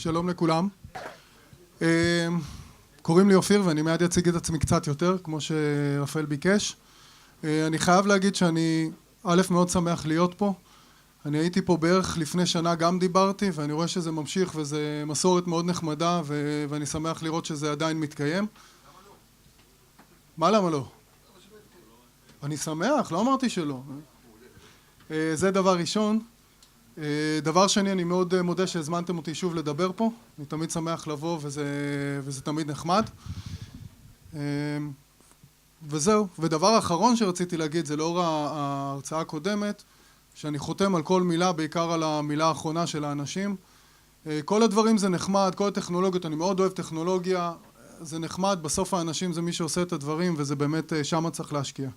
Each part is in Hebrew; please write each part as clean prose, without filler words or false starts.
שלום לכולם. קוראים לי אופיר ואני מיד אציג את עצמי קצת יותר, כמו שרפאל ביקש. אני חייב להגיד שאני מאוד שמח להיות פה. אני הייתי פה בערך לפני שנה, גם דיברתי, ואני רואה שזה ממשיך וזה מסורת מאוד נחמדה, ואני שמח לראות שזה עדיין מתקיים. מה למה לא? אני שמח, לא אמרתי שלא. זה דבר ראשון. דבר שני, אני מאוד מודה שהזמנתם אותי שוב לדבר פה. אני תמיד שמח לבוא וזה תמיד נחמד. וזהו. ודבר אחרון שרציתי להגיד, זה לאור ההרצאה הקודמת, שאני חותם על כל מילה, בעיקר על המילה האחרונה של האנשים. כל הדברים זה נחמד, כל הטכנולוגיות, אני מאוד אוהב טכנולוגיה, זה נחמד, בסוף האנשים זה מי שעושה את הדברים, וזה באמת שם צריך להשקיע.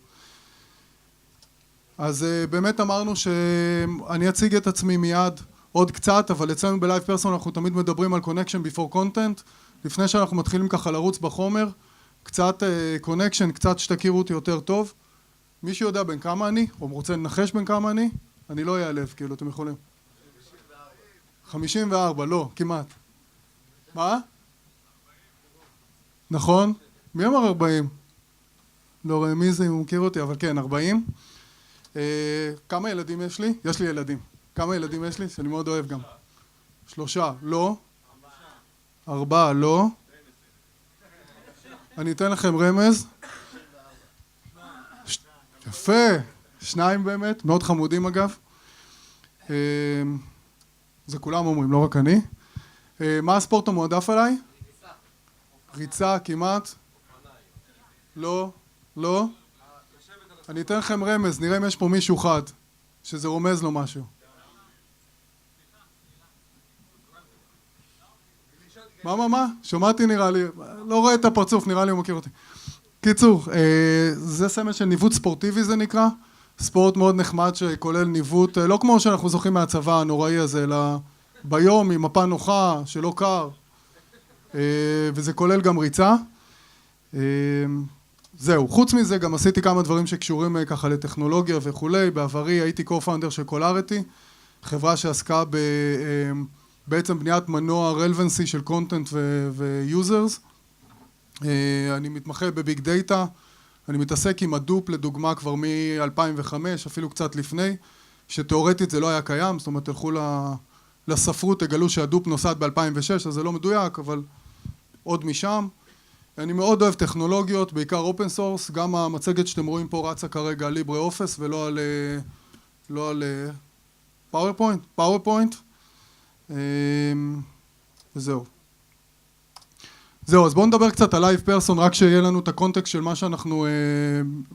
אז באמת אמרנו שאני אציג את עצמי מיד עוד קצת, אבל אצלנו בלייב פרסון אנחנו תמיד מדברים על connection before content, לפני שאנחנו מתחילים ככה לרוץ בחומר, קצת connection, קצת שתכירו אותי יותר טוב. מישהו יודע בין כמה אני? או רוצה לנחש בין כמה אני? אני לא אעלב, כאילו, אתם יכולים. 54, לא, כמעט. מה? נכון? מי אמר 40? לא רואה מי זה אם הוא מכיר אותי, אבל כן, 40. כמה ילדים יש לי? יש לי ילדים. כמה ילדים יש לי? שאני מאוד אוהב גם. 3, לא. 4, לא. אני אתן לכם רמז. יפה. 2 באמת, מאוד חמודים אגב. זה כולם אומרים, לא רק אני. מה הספורט המועדף עליי? ריצה כמעט. לא, לא. אני אתן לכם רמז, נראה אם יש פה מישהו חד, שזה רומז לו משהו. מה? שמעתי נראה לי, לא רואה את הפרצוף, נראה לי הוא מכיר אותי. קיצור, זה סמל של ניווט ספורטיבי זה נקרא, ספורט מאוד נחמד שכולל ניווט, לא כמו שאנחנו זוכים מהצבא הנוראי הזה, אלא ביום עם מפה נוחה, שלא קר, וזה כולל גם ריצה. זהו, חוץ מזה גם עשיתי כמה דברים שקשורים ככה לטכנולוגיה וכולי, בעברי הייתי co-founder של קולריטי, חברה שעסקה בעצם בניית מנוע רלוונסי של קונטנט ויוזרס. אני מתמחה בביג דאטה, אני מתעסק עם הדופ לדוגמה כבר מ-2005, אפילו קצת לפני, שתיאורטית זה לא היה קיים, זאת אומרת תלכו לספרות, תגלו שהדופ נוסד ב-2006, אז זה לא מדויק, אבל עוד משם. אני מאוד אוהב טכנולוגיות, בעיקר אופן סורס, גם המצגת שאתם רואים פה רצה כרגע על ליברה אופס ולא על פאורפוינט. וזהו. אז בואו נדבר קצת על לייב פרסון, רק שיהיה לנו את הקונטקסט של מה שאנחנו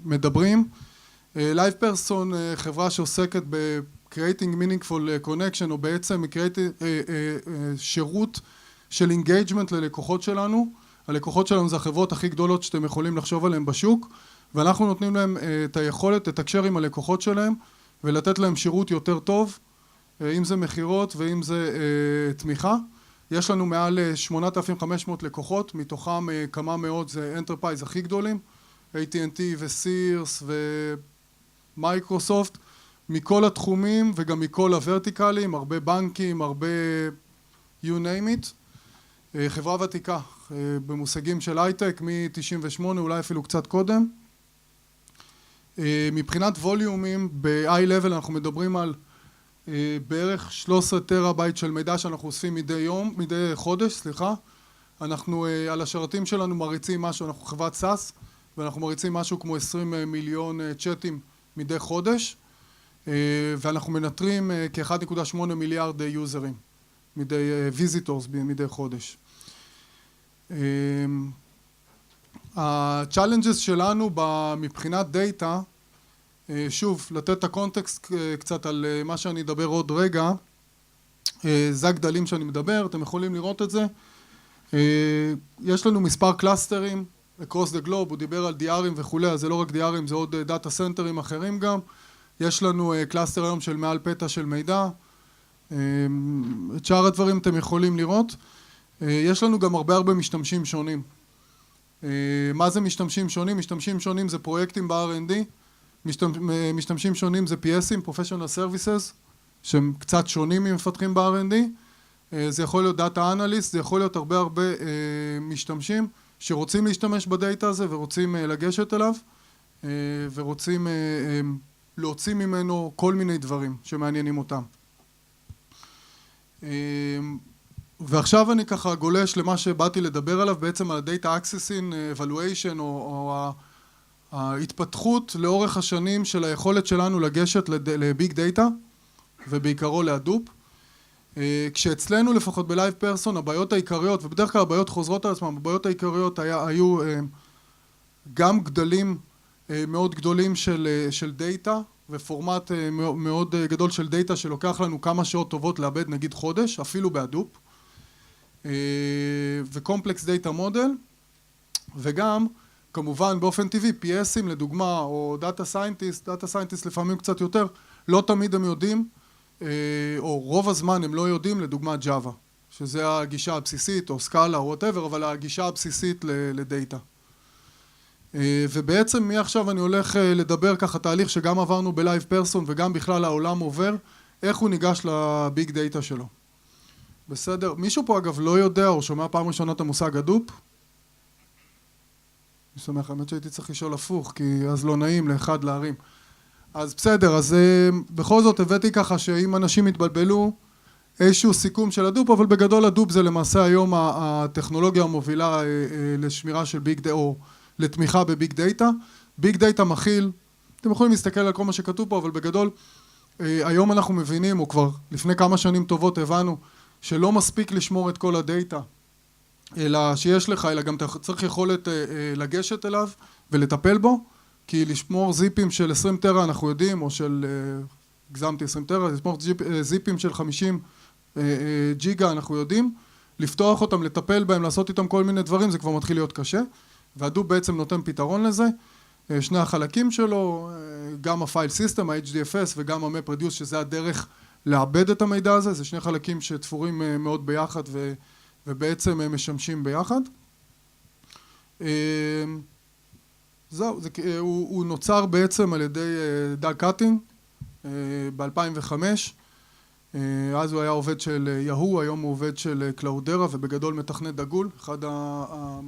מדברים. לייב פרסון, חברה שעוסקת ב-creating meaningful connection, או בעצם שירות של engagement ללקוחות שלנו. הלקוחות שלנו זה החברות הכי גדולות שאתם יכולים לחשוב עליהן בשוק, ואנחנו נותנים להם את היכולת לתקשר עם הלקוחות שלהם, ולתת להם שירות יותר טוב, אם זה מחירות ואם זה תמיכה. יש לנו מעל 8,500 לקוחות, מתוכם כמה מאות זה אנטרפייז הכי גדולים, AT&T וסירס ומייקרוסופט, מכל התחומים וגם מכל הוורטיקלים, הרבה בנקים, הרבה you name it. חברה ותיקה, במושגים של הייטק, מ-98, אולי אפילו קצת קודם. מבחינת ווליומים, ב-i-level אנחנו מדברים על בערך 13 טראבייט של מידע שאנחנו אוספים מדי חודש, אנחנו על השרתים שלנו מריצים משהו, אנחנו חברת סאס, ואנחנו מריצים משהו כמו 20 מיליון צ'אטים מדי חודש, ואנחנו מנטרים כ-1.8 מיליארד יוזרים, ויזיטורס מדי חודש. הצ'אלנג'ס שלנו מבחינת דאטה, שוב, לתת את הקונטקסט קצת על מה שאני אדבר עוד רגע, זה הגדלים שאני מדבר, אתם יכולים לראות את זה. יש לנו מספר קלאסטרים, across the globe, הוא דיבר על DRים וכולי, אז זה לא רק DRים, זה עוד דאטה סנטרים אחרים גם. יש לנו קלאסטר היום של מעל פטה של מידע, את שאר הדברים אתם יכולים לראות. יש לנו גם הרבה משתמשים שונים. מה זה משתמשים שונים? משתמשים שונים זה פרויקטים ב-R&D, משתמשים שונים זה PSים, Professional Services, שהם קצת שונים ממפתחים ב-R&D, זה יכול להיות דאטה אנליסט, זה יכול להיות הרבה משתמשים שרוצים להשתמש בדאטה הזה ורוצים לגשת אליו ורוצים להוציא ממנו כל מיני דברים שמעניינים אותם. ועכשיו אני ככה גולש למה שבאתי לדבר עליו, בעצם על ה-Data Accessing Evaluation או ההתפתחות לאורך השנים של היכולת שלנו לגשת לביג דאטה ובעיקרו להדופ. כשאצלנו לפחות בלייב פרסון הבעיות העיקריות, ובדרך כלל הבעיות חוזרות על עצמם, הבעיות העיקריות היו גם גדלים מאוד גדולים של דאטה ופורמט מאוד גדול של דאטה שלוקח לנו כמה שעות טובות לאבד, נגיד חודש, אפילו בהדופ, וקומפלקס דאטה מודל, וגם כמובן באופן טבעי PSים לדוגמה או דאטה סיינטיסט לפעמים קצת יותר, לא תמיד הם יודעים או רוב הזמן הם לא יודעים, לדוגמה ג'אווה, שזה הגישה הבסיסית או סקאלה או whatever, אבל הגישה הבסיסית לדאטה. ובעצם מעכשיו אני הולך לדבר ככה תהליך שגם עברנו בלייב פרסון וגם בכלל העולם עובר, איך הוא ניגש לביג דאטה שלו. בסדר? מישהו פה אגב לא יודע או שומע פעם ראשונה את המושג הדופ? אני שמח, האמת שהייתי צריך לשאול הפוך, כי אז לא נעים לאחד להרים. אז בסדר, אז בכל זאת הבאתי ככה שאם אנשים יתבלבלו איזשהו סיכום של הדופ, אבל בגדול הדופ זה למעשה היום הטכנולוגיה המובילה לשמירה של ביג דאטה או לתמיכה בביג דאטה. ביג דאטה מכיל, אתם יכולים להסתכל על כל מה שכתוב פה, אבל בגדול היום אנחנו מבינים, או כבר לפני כמה שנים טובות הבנו, שלא מספיק לשמור את כל הדאטה, אלא שיש לך, אלא גם צריך יכולת לגשת אליו ולטפל בו, כי לשמור זיפים של 20 טרה אנחנו יודעים, או של, הגזמתי 20 טרה, לשמור זיפים של 50 ג'יגה אנחנו יודעים, לפתוח אותם, לטפל בהם, לעשות איתם כל מיני דברים, זה כבר מתחיל להיות קשה, והדופ בעצם נותן פתרון לזה, שני החלקים שלו, גם הפייל סיסטם, ה-HDFS וגם ה-MapReduce, שזה הדרך לעבד את המידע הזה, זה שני חלקים שתפורים מאוד ביחד ובעצם משמשים ביחד. זהו, הוא נוצר בעצם על ידי דאג קאטינג ב-2005, אז הוא היה עובד של יהו, היום הוא עובד של קלאודרה ובגדול מתכנת דגול, אחד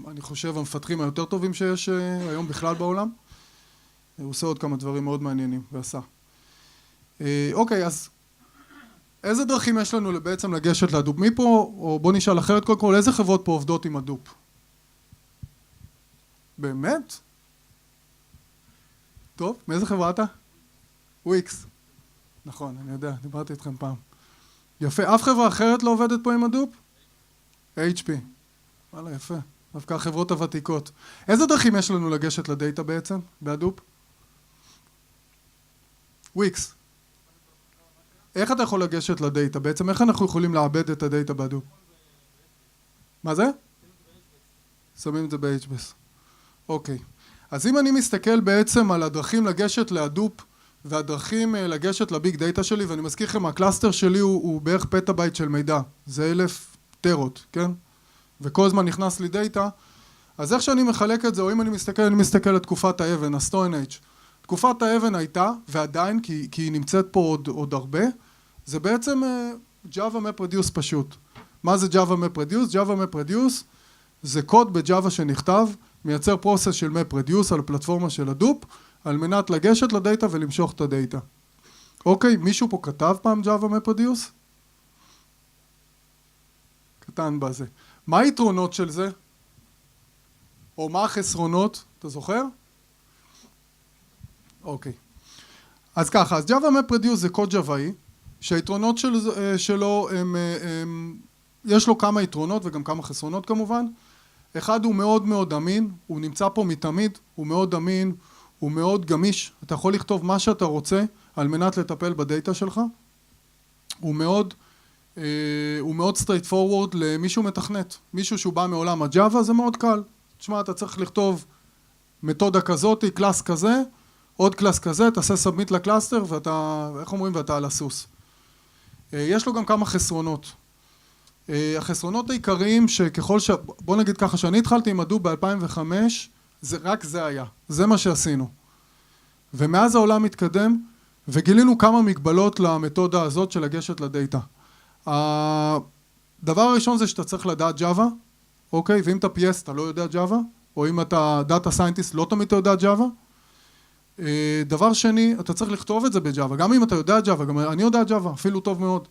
אני חושב המפתחים היותר טובים שיש היום בכלל בעולם. הוא עושה עוד כמה דברים מאוד מעניינים ועשה. אוקיי, אז איזה דרכים יש לנו בעצם לגשת לדופ? מי פה, או בוא נשאל אחרת קודם כל, איזה חברות פה עובדות עם הדופ? באמת? טוב, מאיזה חברה אתה? וויקס. נכון, אני יודע, דיברתי איתכם פעם. יפה, אף חברה אחרת לא עובדת פה עם הדופ? HP. וואלה, יפה. דווקא החברות הוותיקות. איזה דרכים יש לנו לגשת לדאטה בעצם, בהדופ? וויקס. איך אתה יכול לגשת לדאטה? בעצם איך אנחנו יכולים לעבד את הדאטה בהדופ? מה זה? שמים את זה ב-HBase. אוקיי. אז אם אני מסתכל בעצם על הדרכים לגשת להדופ והדרכים לגשת לביג דאטה שלי, ואני מזכיר לכם, הקלאסטר שלי הוא בערך פטאבייט של מידע, זה 1000 טרות, כן? וכל זמן נכנס לי דאטה, אז איך שאני מחלק את זה, או אם אני מסתכל על תקופת האבן, הסטון אייג'. תקופת האבן הייתה, ועדיין, כי היא נמצאת פה עוד הרבה, זה בעצם Java MapReduce פשוט. מה זה Java MapReduce? Java MapReduce זה קוד בג'אווה שנכתב, מייצר פרוסס של MapReduce על הפלטפורמה של הדופ, על מנת לגשת לדאטה ולמשוך את הדאטה. אוקיי, מישהו פה כתב פעם Java MapReduce? קטן בזה. מה היתרונות של זה? או מה החסרונות? אתה זוכר? אוקיי. אז ככה, אז Java MapReduce זה קוד ג'אוואי, שהיתרונות שלו יש לו כמה יתרונות וגם כמה חסרונות כמובן. אחד, הוא מאוד מאוד אמין, הוא נמצא פה מתמיד, הוא מאוד אמין, הוא מאוד גמיש, אתה יכול לכתוב מה שאתה רוצה על מנת לטפל בדאטה שלך. הוא מאוד straight forward למישהו מתכנת, מישהו שהוא בא מעולם הג'אווה, זה מאוד קל. תשמע, אתה צריך לכתוב מתודה כזאת, קלאס כזה, עוד קלאס כזה, תעשה סאבמיט לקלאסטר ואתה, איך אומרים, ואתה על הסוס. יש לו גם כמה חסרונות. החסרונות העיקריים שככל בוא נגיד ככה, שאני התחלתי עם הדופ ב-2005, רק זה היה, זה מה שעשינו. ומאז העולם מתקדם, וגילינו כמה מגבלות למתודה הזאת של לגשת לדאטה. דבר הראשון זה שאתה צריך לדעת Java, אוקיי? ואם אתה PS אתה לא יודע Java, או אם אתה Data Scientist לא תמיד אתה יודע Java. דבר שני, אתה צריך לכתוב את זה ב-Java, גם אם אתה יודע Java, גם אני יודע Java, אפילו טוב מאוד.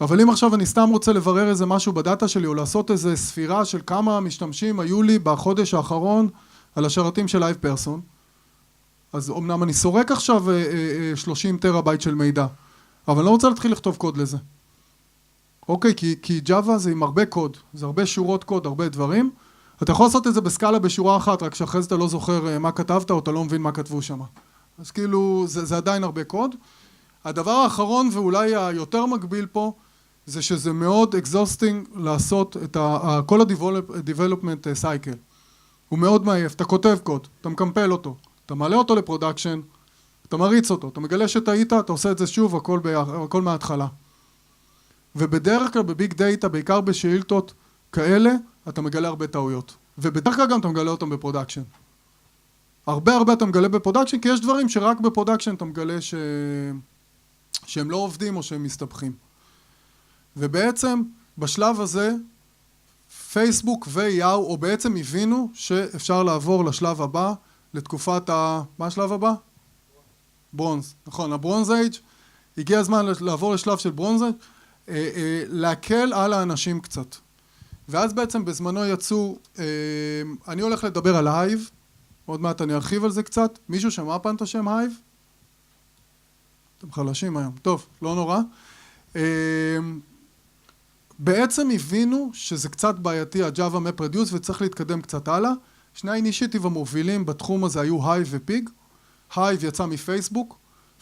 אבל אם עכשיו אני סתם רוצה לברר איזה משהו בדאטה שלי, או לעשות איזה ספירה של כמה משתמשים היו לי בחודש האחרון על השרתים של Live Person, אז אמנם אני סורק עכשיו 30 טראבייט של מידע, אבל אני לא רוצה להתחיל לכתוב קוד לזה. אוקיי, כי Java זה עם הרבה קוד, זה הרבה שורות קוד, הרבה דברים. אתה יכול לעשות את זה בסקאלה בשורה אחת, רק שאחרי זה אתה לא זוכר מה כתבת, או אתה לא מבין מה כתבו שם. אז כאילו, זה עדיין הרבה קוד. הדבר האחרון, ואולי היותר מקביל פה, זה שזה מאוד exhausting לעשות את כל ה-development cycle. הוא מאוד מעייף, אתה כותב קוד, אתה מקמפל אותו, אתה מעלה אותו לפרודקשן, אתה מריץ אותו, אתה מגלה שטעית, אתה עושה את זה שוב, הכל מההתחלה. ובדרך כלל בביג דאטה, בעיקר בשאילתות כאלה, אתה מגלה הרבה טעויות. ובדרך כלל גם אתה מגלה אותם בפרודקשן. הרבה אתה מגלה בפרודקשן, כי יש דברים שרק בפרודקשן אתה מגלה שהם לא עובדים או שהם מסתבכים. ובעצם בשלב הזה, פייסבוק ויאו, או בעצם הבינו שאפשר לעבור לשלב הבא, לתקופת מה השלב הבא? ברונז. נכון, הברונז אייג'. הגיע הזמן לעבור לשלב של ברונז אייג', להקל על האנשים קצת. ואז בעצם בזמנו יצאו, אני הולך לדבר על הייב, עוד מעט אני ארחיב על זה קצת. מישהו שמע פעם את השם הייב? אתם חלשים היום. טוב, לא נורא. בעצם הבינו שזה קצת בעייתי, ה-Java MapReduce, וצריך להתקדם קצת הלאה. שני האינישיטיב המובילים בתחום הזה היו הייב ופיג. הייב יצא מפייסבוק.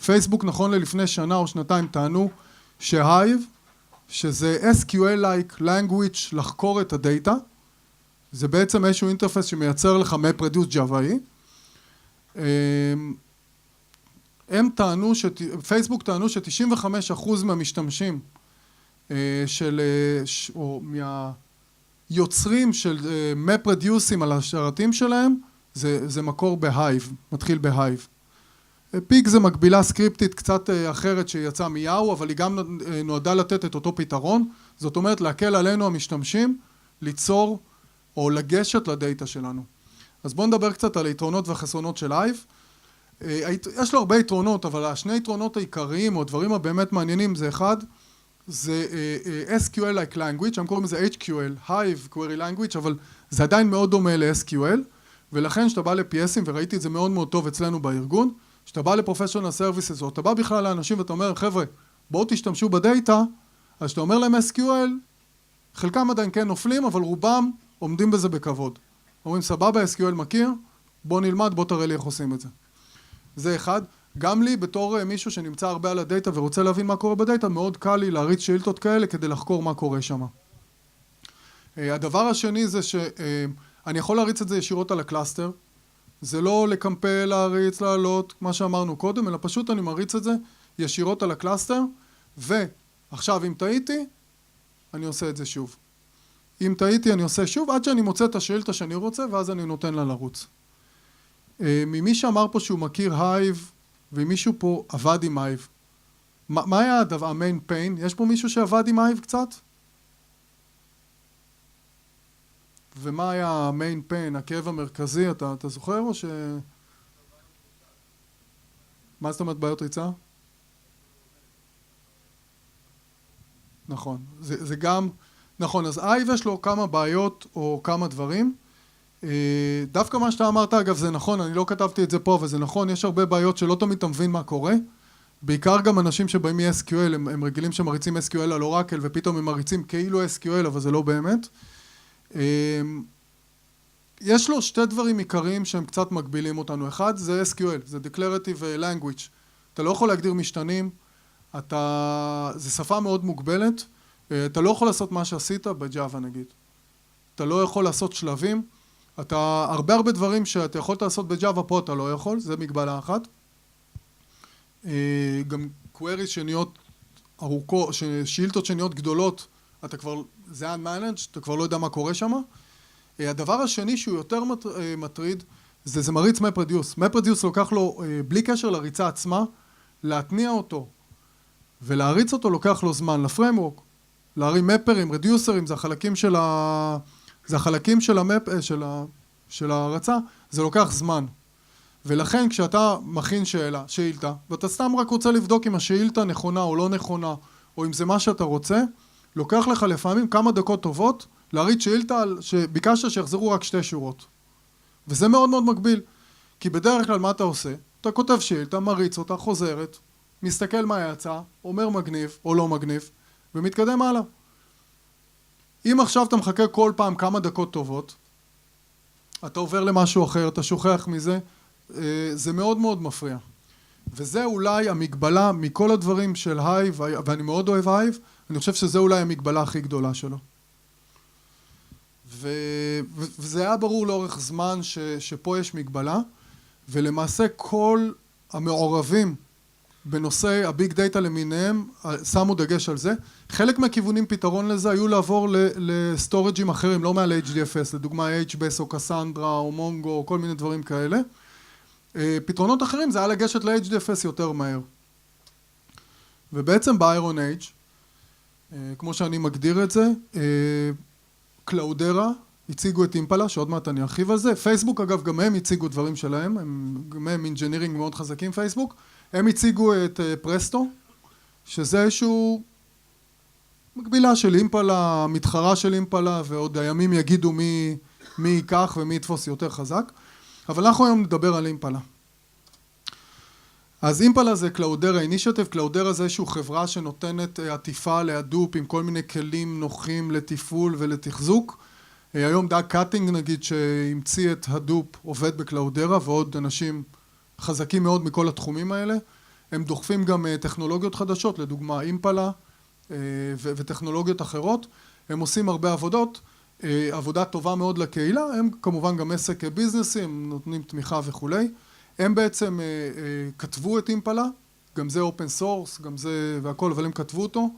פייסבוק נכון ללפני שנה או שנתיים טענו שהייב, שזה SQL-like language לחקור את הדאטה, זה בעצם איזשהו אינטרפס שמייצר לך MapReduce Java-E. פייסבוק טענו ש95% מהמשתמשים או מהיוצרים של MapReduce'ים על השרתים שלהם, זה מקור בהייב, מתחיל בהייב. פיג זה מקבילה סקריפטית קצת אחרת שיצאה מיאו, אבל היא גם נועדה לתת את אותו פתרון. זאת אומרת, להקל עלינו המשתמשים, ליצור או לגשת לדאטה שלנו. אז בואו נדבר קצת על היתרונות והחסרונות של הייב. יש לו הרבה יתרונות, אבל השני יתרונות העיקריים, או דברים הבאמת מעניינים, זה אחד, זה SQL-like language, הם קוראים לזה HQL, Hive Query Language, אבל זה עדיין מאוד דומה ל-SQL, ולכן שאתה בא ל-PSים, וראיתי את זה מאוד מאוד טוב אצלנו בארגון, שאתה בא ל-Professional Services, או אתה בא בכלל לאנשים ואתה אומר, חבר'ה, בואו תשתמשו בדאטה, אז שאתה אומר להם SQL, חלקם עדיין כן נופלים, אבל רובם עומדים בזה בכבוד. אומרים, סבבה, SQL מכיר, בוא נלמד, בוא תראה לי איך עושים את זה. זה אחד. גם לי, בתור מישהו שנמצא הרבה על הדאטה ורוצה להבין מה קורה בדאטה, מאוד קל לי להריץ שאילתות כאלה כדי לחקור מה קורה שם. הדבר השני זה שאני יכול להריץ את זה ישירות על הקלאסטר. זה לא לקמפל, להריץ, לעלות, מה שאמרנו קודם, אלא פשוט אני מריץ את זה ישירות על הקלאסטר, ועכשיו אם טעיתי, אני עושה את זה שוב. אם טעיתי אני עושה שוב, עד שאני מוצא את השאילתה שאני רוצה, ואז אני נותן לה לרוץ. ממי שאמר פה שהוא מכיר הייב, ומישהו פה עבד עם הייב, מה היה המיין פיין? יש פה מישהו שעבד עם הייב קצת? ומה היה המיין פיין, הכאב המרכזי, אתה זוכר או ש... מה זאת אומרת בעיות ריצה? נכון, זה גם... נכון, אז הייב יש לו כמה בעיות או כמה דברים. דווקא מה שאתה אמרת, אגב, זה נכון, אני לא כתבתי את זה פה, אבל זה נכון, יש הרבה בעיות שלא תמיד אתה מבין מה קורה. בעיקר גם אנשים שבאים מ-SQL, הם רגילים שמריצים SQL על אורקל, ופתאום הם מריצים כאילו SQL, אבל זה לא באמת. יש לו שתי דברים עיקריים שהם קצת מגבילים אותנו. אחד, זה SQL, זה Declarative Language. אתה לא יכול להגדיר משתנים, זה שפה מאוד מוגבלת, אתה לא יכול לעשות מה שעשית בג'אווה נגיד. אתה לא יכול לעשות שלבים, הרבה דברים שאתה יכול לעשות בג'אווה פה אתה לא יכול, זה מגבלה אחת. גם queries שנהיות ארוכות, שאילתות שנהיות גדולות, אתה כבר, זה unmanaged, אתה כבר לא יודע מה קורה שם. הדבר השני שהוא יותר מטריד, זה מריץ MapReduce. MapReduce לוקח לו, בלי קשר לריצה עצמה, להתניע אותו ולהריץ אותו לוקח לו זמן לפריימוורק. להרים מפרים, רדיוסרים, זה החלקים של המפ, של ההרצה, זה לוקח זמן. ולכן כשאתה מכין שאילתה, ואתה סתם רק רוצה לבדוק אם השאילתה נכונה או לא נכונה, או אם זה מה שאתה רוצה, לוקח לך לפעמים כמה דקות טובות להריץ שאילתה שביקשת שיחזרו רק 2 שורות. וזה מאוד מאוד מגביל, כי בדרך כלל מה אתה עושה? אתה כותב שאילתה, מריץ אותה, חוזרת, מסתכל מה יצא, אומר מגניב או לא מגניב, ומתקדם הלאה. אם עכשיו אתה מחכה כל פעם כמה דקות טובות, אתה עובר למשהו אחר, אתה שוכח מזה, זה מאוד מאוד מפריע. וזה אולי המגבלה מכל הדברים של הייב, ואני מאוד אוהב הייב, אני חושב שזה אולי המגבלה הכי גדולה שלו. וזה היה ברור לאורך זמן שפה יש מגבלה, ולמעשה כל המעורבים בנושא הביג דאטה למיניהם שמו דגש על זה. חלק מהכיוונים פתרון לזה היו לעבור לסטורג'ים אחרים, לא מעל HDFS, לדוגמה HBase או קסנדרה או מונגו או כל מיני דברים כאלה. פתרונות אחרים זה היה לגשת ל-HDFS יותר מהר. ובעצם ב-Iron Age, כמו שאני מגדיר את זה, קלאודרה הציגו את אימפלה, שעוד מעט אני ארחיב על זה. פייסבוק אגב גם הם הציגו דברים שלהם, גם הם אינג'ינירינג מאוד חזקים פייסבוק. הם הציגו את פרסטו, שזה איזשהו מקבילה של אימפלה, מתחרה של אימפלה, ועוד הימים יגידו מי ייקח ומי יתפוס יותר חזק. אבל אנחנו היום נדבר על אימפלה. אז אימפלה זה קלאודרה אינישטיב, קלאודרה זה איזושהי חברה שנותנת עטיפה להדופ עם כל מיני כלים נוחים לתפעול ולתחזוק. היום דאג קאטינג נגיד שהמציא את הדופ עובד בקלאודרה ועוד אנשים חזקים מאוד מכל התחומים האלה. הם דוחפים גם טכנולוגיות חדשות, לדוגמה אימפלה וטכנולוגיות אחרות. הם עושים הרבה עבודות, עבודה טובה מאוד לקהילה, הם כמובן גם עסק ביזנסי, הם נותנים תמיכה וכולי. הם בעצם כתבו את אימפלה, גם זה אופן סורס, גם זה והכל, אבל הם כתבו אותו.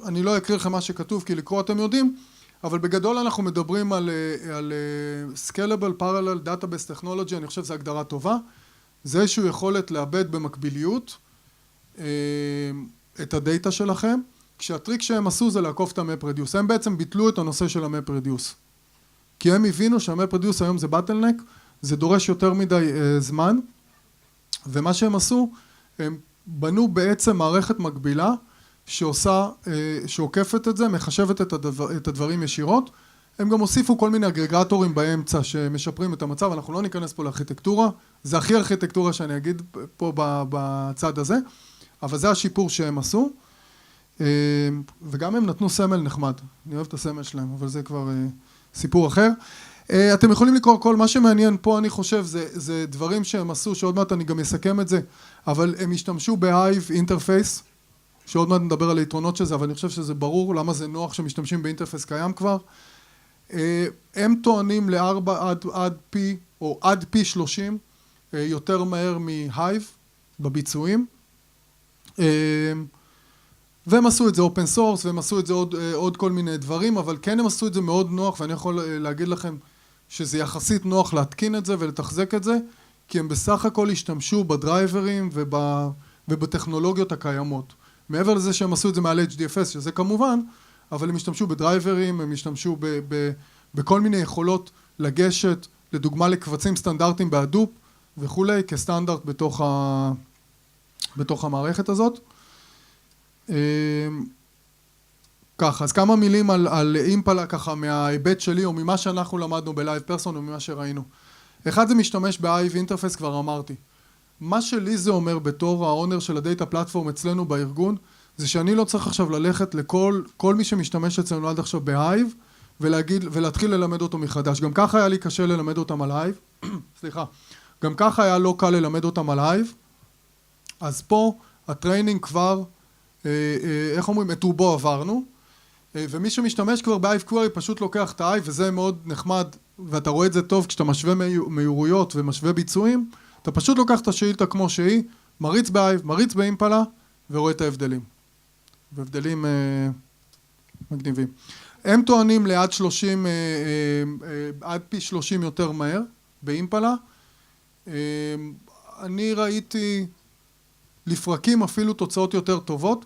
אני לא אקריא לכם מה שכתוב, כי לקרוא אתם יודעים, אבל בגדול אנחנו מדברים על Scalable Parallel Database Technology, אני חושב שזו הגדרה טובה. זה איזושהי יכולת לאבד במקביליות את הדאטה שלכם, כשהטריק שהם עשו זה לעקוף את המפ רדיוס. הם בעצם ביטלו את הנושא של המפ רדיוס. כי הם הבינו שהמפ רדיוס היום זה בטלנק, זה דורש יותר מדי זמן, ומה שהם עשו, הם בנו בעצם מערכת מקבילה, שעוקפת את זה, מחשבת את הדברים ישירות. הם גם הוסיפו כל מיני אגרגטורים באמצע שמשפרים את המצב, אנחנו לא ניכנס פה לארכיטקטורה, זה הכי ארכיטקטורה שאני אגיד פה בצד הזה, אבל זה השיפור שהם עשו, וגם הם נתנו סמל נחמד, אני אוהב את הסמל שלהם, אבל זה כבר סיפור אחר. אתם יכולים לקרוא כל מה שמעניין פה, אני חושב, זה דברים שהם עשו, שעוד מעט אני גם אסכם את זה, אבל הם השתמשו בהייב אינטרפייס, שעוד מעט נדבר על היתרונות של זה, אבל אני חושב שזה ברור למה זה נוח שמשתמשים באינטרפייס קיים כבר. הם טוענים ל4 עד P או עד P30 יותר מהר מהייב בביצועים. והם עשו את זה אופן סורס, והם עשו את זה עוד כל מיני דברים, אבל כן הם עשו את זה מאוד נוח, ואני יכול להגיד לכם שזה יחסית נוח להתקין את זה ולתחזק את זה, כי הם בסך הכל השתמשו בדרייברים ובטכנולוגיות הקיימות. מעבר לזה שהם עשו את זה מעל HDFS, שזה כמובן, אבל הם השתמשו בדרייברים, הם השתמשו בכל מיני יכולות לגשת, לדוגמה לקבצים סטנדרטיים בהדופ וכולי, כסטנדרט בתוך המערכת הזאת. ככה, אז כמה מילים על אימפלה ככה מההיבט שלי או ממה שאנחנו למדנו בלייב פרסון וממה שראינו. אחד זה משתמש ב-Hive אינטרפייס, כבר אמרתי. מה שלי זה אומר בתור האונר של הדאטה פלטפורם אצלנו בארגון, זה שאני לא צריך עכשיו ללכת לכל מי שמשתמש אצלנו עד עכשיו בהייב, ולהתחיל ללמד אותו מחדש. גם ככה היה לי קשה ללמד אותם על הייב, סליחה, גם ככה היה לא קל ללמד אותם על הייב, אז פה הטריינינג כבר, איך אומרים, את רובו עברנו, ומי שמשתמש כבר בהייב קווירי פשוט לוקח את ההייב, וזה מאוד נחמד, ואתה רואה את זה טוב כשאתה משווה מהירויות ומשווה ביצועים, אתה פשוט לוקח את השאילתה כמו שהיא, מריץ בהייב, מריץ באימפלה, ורואה את ההבדלים. והבדלים מגניבים. הם טוענים לעד 30, עד פי 30 יותר מהר באימפלה. אני ראיתי לפרקים אפילו תוצאות יותר טובות.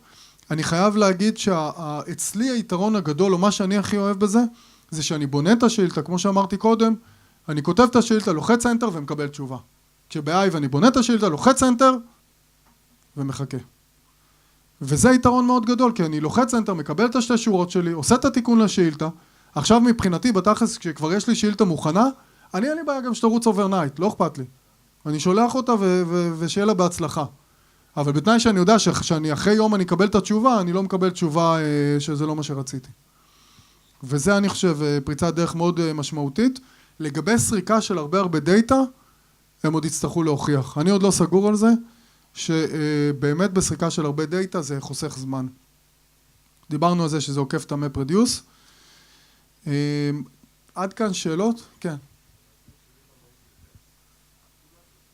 אני חייב להגיד שאצלי היתרון הגדול, או מה שאני הכי אוהב בזה, זה שאני בונה את השאילתה, כמו שאמרתי קודם, אני כותב את השאילתה, לוחץ Enter ומקבל תשובה. כשב-Hive אני בונה את השאילתה, לוחץ Enter ומחכה. וזה יתרון מאוד גדול, כי אני לוחץ Enter, מקבל את השתי שורות שלי, עושה את התיקון לשאילתה, עכשיו מבחינתי, בתכלס, כשכבר יש לי שאילתה מוכנה, אין לי בעיה גם שתרוץ אוברנייט, לא אכפת לי. אני שולח אותה ושיהיה לה בהצלחה. אבל בתנאי שאני יודע שאני אחרי יום אני אקבל את התשובה, אני לא מקבל תשובה שזה לא מה שרציתי. וזה אני חושב פריצת דרך מאוד משמעותית. לגבי סריקה של הרבה דאטה, הם עוד יצטרכו להוכיח. אני עוד לא סגור על זה, שבאמת בסריקה של הרבה דאטה זה חוסך זמן. דיברנו על זה שזה עוקף את ה-MapReduce. עד כאן שאלות? כן.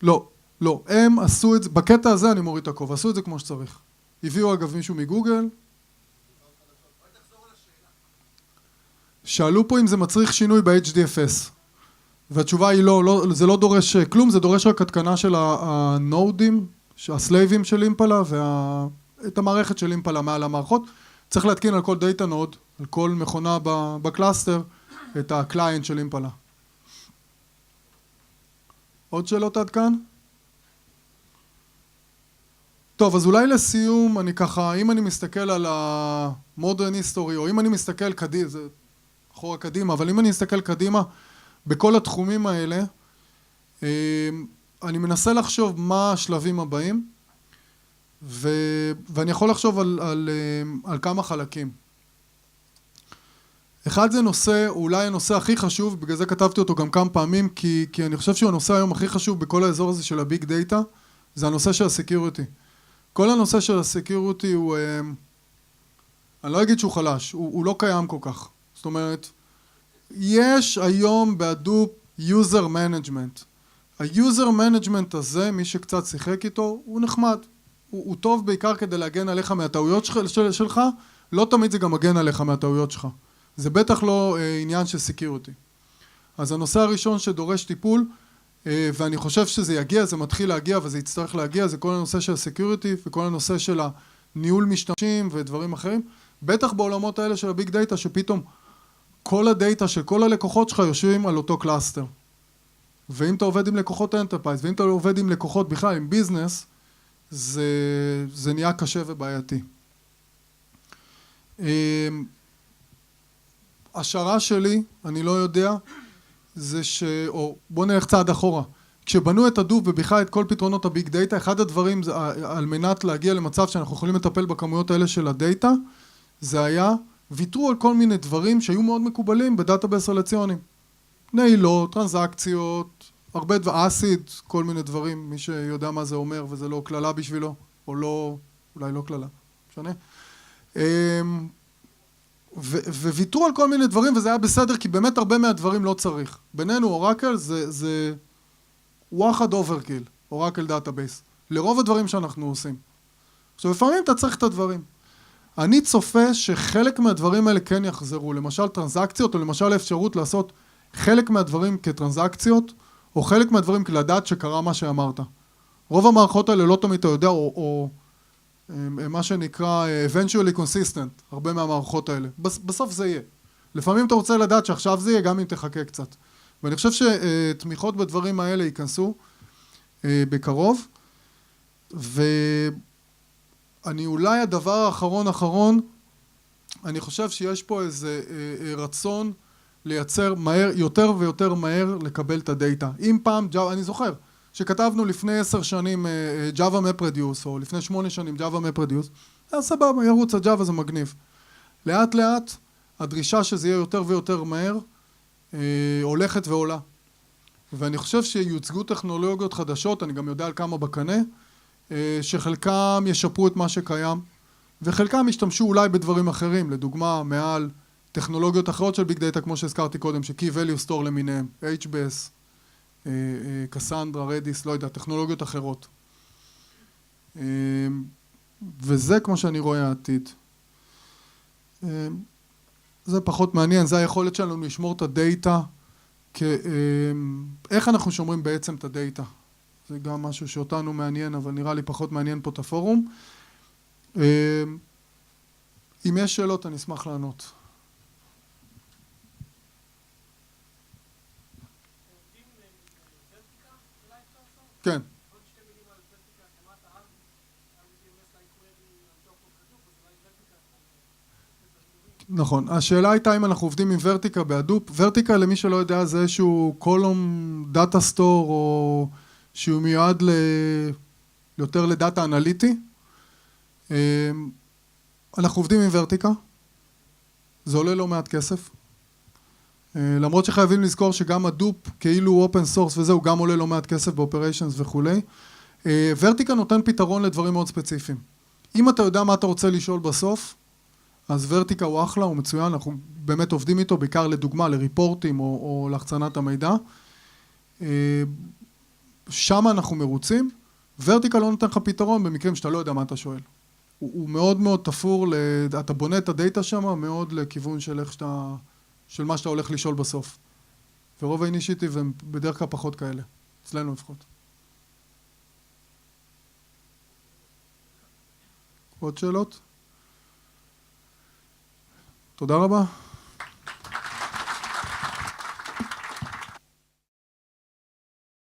לא, לא. הם עשו את זה, בקטע הזה אני מוריד את הכובע, עשו את זה כמו שצריך. הביאו אגב מישהו מגוגל. שאלו פה אם זה מצריך שינוי ב-HDFS. והתשובה היא לא, זה לא דורש כלום, זה דורש רק התקנה של הנודים, הסלייבים של אימפלה, ואת המערכת של אימפלה מעל המערכות. צריך להתקין על כל דאטה נוד, על כל מכונה בקלאסטר, את הקליינט של אימפלה. עוד שאלות עד כאן? טוב, אז אולי לסיום, אני ככה, אם אני מסתכל על המודרן היסטורי, או אם אני מסתכל קדימה, זה אחורה קדימה, אבל אם אני מסתכל קדימה, בכל התחומים האלה, אני מנסה לחשוב מה השלבים הבאים, ואני יכול לחשוב על כמה חלקים. אחד זה נושא, אולי הנושא הכי חשוב, בגלל זה כתבתי אותו גם כמה פעמים, כי אני חושב שהוא הנושא היום הכי חשוב בכל האזור הזה של הביג דאטה, זה הנושא של הסקיוריטי. כל הנושא של הסקיוריטי הוא, אני לא אגיד שהוא חלש, הוא לא קיים כל כך. זאת אומרת, יש היום בהדופ user management. ה-user management הזה, מי שקצת שיחק איתו, הוא נחמד. הוא טוב בעיקר כדי להגן עליך מהטעויות שלך, לא תמיד זה גם מגן עליך מהטעויות שלך. זה בטח לא עניין של סקיוריטי. אז הנושא הראשון שדורש טיפול, ואני חושב שזה יגיע, זה מתחיל להגיע וזה יצטרך להגיע, זה כל הנושא של הסקיוריטי וכל הנושא של הניהול משתמשים ודברים אחרים. בטח בעולמות האלה של הביג דאטה, שפתאום כל הדאטה של כל הלקוחות שלך יושבים על אותו קלאסטר. ואם אתה עובד עם לקוחות אנטרפרייז, ואם אתה עובד עם לקוחות בכלל, עם ביזנס, זה נהיה קשה ובעייתי. השערה שלי, אני לא יודע, זה או בוא נלך צעד אחורה. כשבנו את הדוב ובכלל את כל פתרונות הביג דאטה, אחד הדברים על מנת להגיע למצב שאנחנו יכולים לטפל בכמויות האלה של הדאטה, זה היה, ויתרו על כל מיני דברים שהיו מאוד מקובלים בדאטאבייס רלציוני. נעילות, טרנזקציות, הרבה אסיד, כל מיני דברים, מי שיודע מה זה אומר וזה לא כללה בשבילו, או לא, אולי לא כללה, משנה. וויתרו על כל מיני דברים וזה היה בסדר, כי באמת הרבה מהדברים לא צריך. בינינו אורקל זה וואחד אוברקיל, אורקל דאטאבייס, לרוב הדברים שאנחנו עושים. עכשיו לפעמים אתה צריך את הדברים. אני צופה שחלק מהדברים האלה כן יחזרו, למשל טרנזקציות, או למשל האפשרות לעשות חלק מהדברים כטרנזקציות, או חלק מהדברים לדעת שקרה מה שאמרת. רוב המערכות האלה לא תמיד אתה יודע, או מה שנקרא eventually consistent, הרבה מהמערכות האלה. בסוף זה יהיה. לפעמים אתה רוצה לדעת שעכשיו זה יהיה, גם אם תחכה קצת. ואני חושב שתמיכות בדברים האלה ייכנסו בקרוב, אני אולי הדבר האחרון, אני חושב שיש פה איזה רצון לייצר מהר, יותר ויותר מהר לקבל את הדאטה. אם פעם, אני זוכר, שכתבנו לפני 10 שנים Java MapReduce, או לפני 8 שנים Java MapReduce, אז סבבה, ירוץ ה-Java זה מגניב. לאט לאט, הדרישה שזה יהיה יותר ויותר מהר, הולכת ועולה. ואני חושב שיוצגו טכנולוגיות חדשות, אני גם יודע על כמה בקנה, שחלקם ישפרו את מה שקיים, וחלקם ישתמשו אולי בדברים אחרים, לדוגמה, מעל טכנולוגיות אחרות של ביג דאטה, כמו שהזכרתי קודם, ש-Key Value Store למיניהם, HBase, קסנדרה, רדיס, לא יודע, טכנולוגיות אחרות. וזה כמו שאני רואה העתיד. זה פחות מעניין, זה היכולת שלנו לשמור את הדאטה, איך אנחנו שומרים בעצם את הדאטה. זה גם משהו שאותנו מעניין, אבל נראה לי פחות מעניין פה את הפורום. אם יש שאלות, אני אשמח לענות. כן. נכון. השאלה הייתה אם אנחנו עובדים עם ורטיקה בהדופ. ורטיקה, למי שלא יודע, זה איזשהו קולום דאטה סטור, או שהוא מיועד יותר לדאטה אנליטי. אנחנו עובדים עם ורטיקה. זה עולה לא מעט כסף. למרות שחייבים לזכור שגם הדופ, כאילו אופן סורס וזהו, גם עולה לא מעט כסף באופריישנס וכולי. ורטיקה נותן פתרון לדברים מאוד ספציפיים. אם אתה יודע מה אתה רוצה לשאול בסוף, אז ורטיקה הוא אחלה, הוא מצוין, אנחנו באמת עובדים איתו, בעיקר לדוגמה, לריפורטים או להחצנת המידע. שם אנחנו מרוצים. ורטיקה לא נותן לך פתרון במקרים שאתה לא יודע מה אתה שואל. הוא מאוד מאוד תפור, אתה בונה את הדאטה שם מאוד לכיוון של מה שאתה הולך לשאול בסוף. ורוב האינישיטיב הם בדרך כלל פחות כאלה, אצלנו לפחות. עוד שאלות? תודה רבה.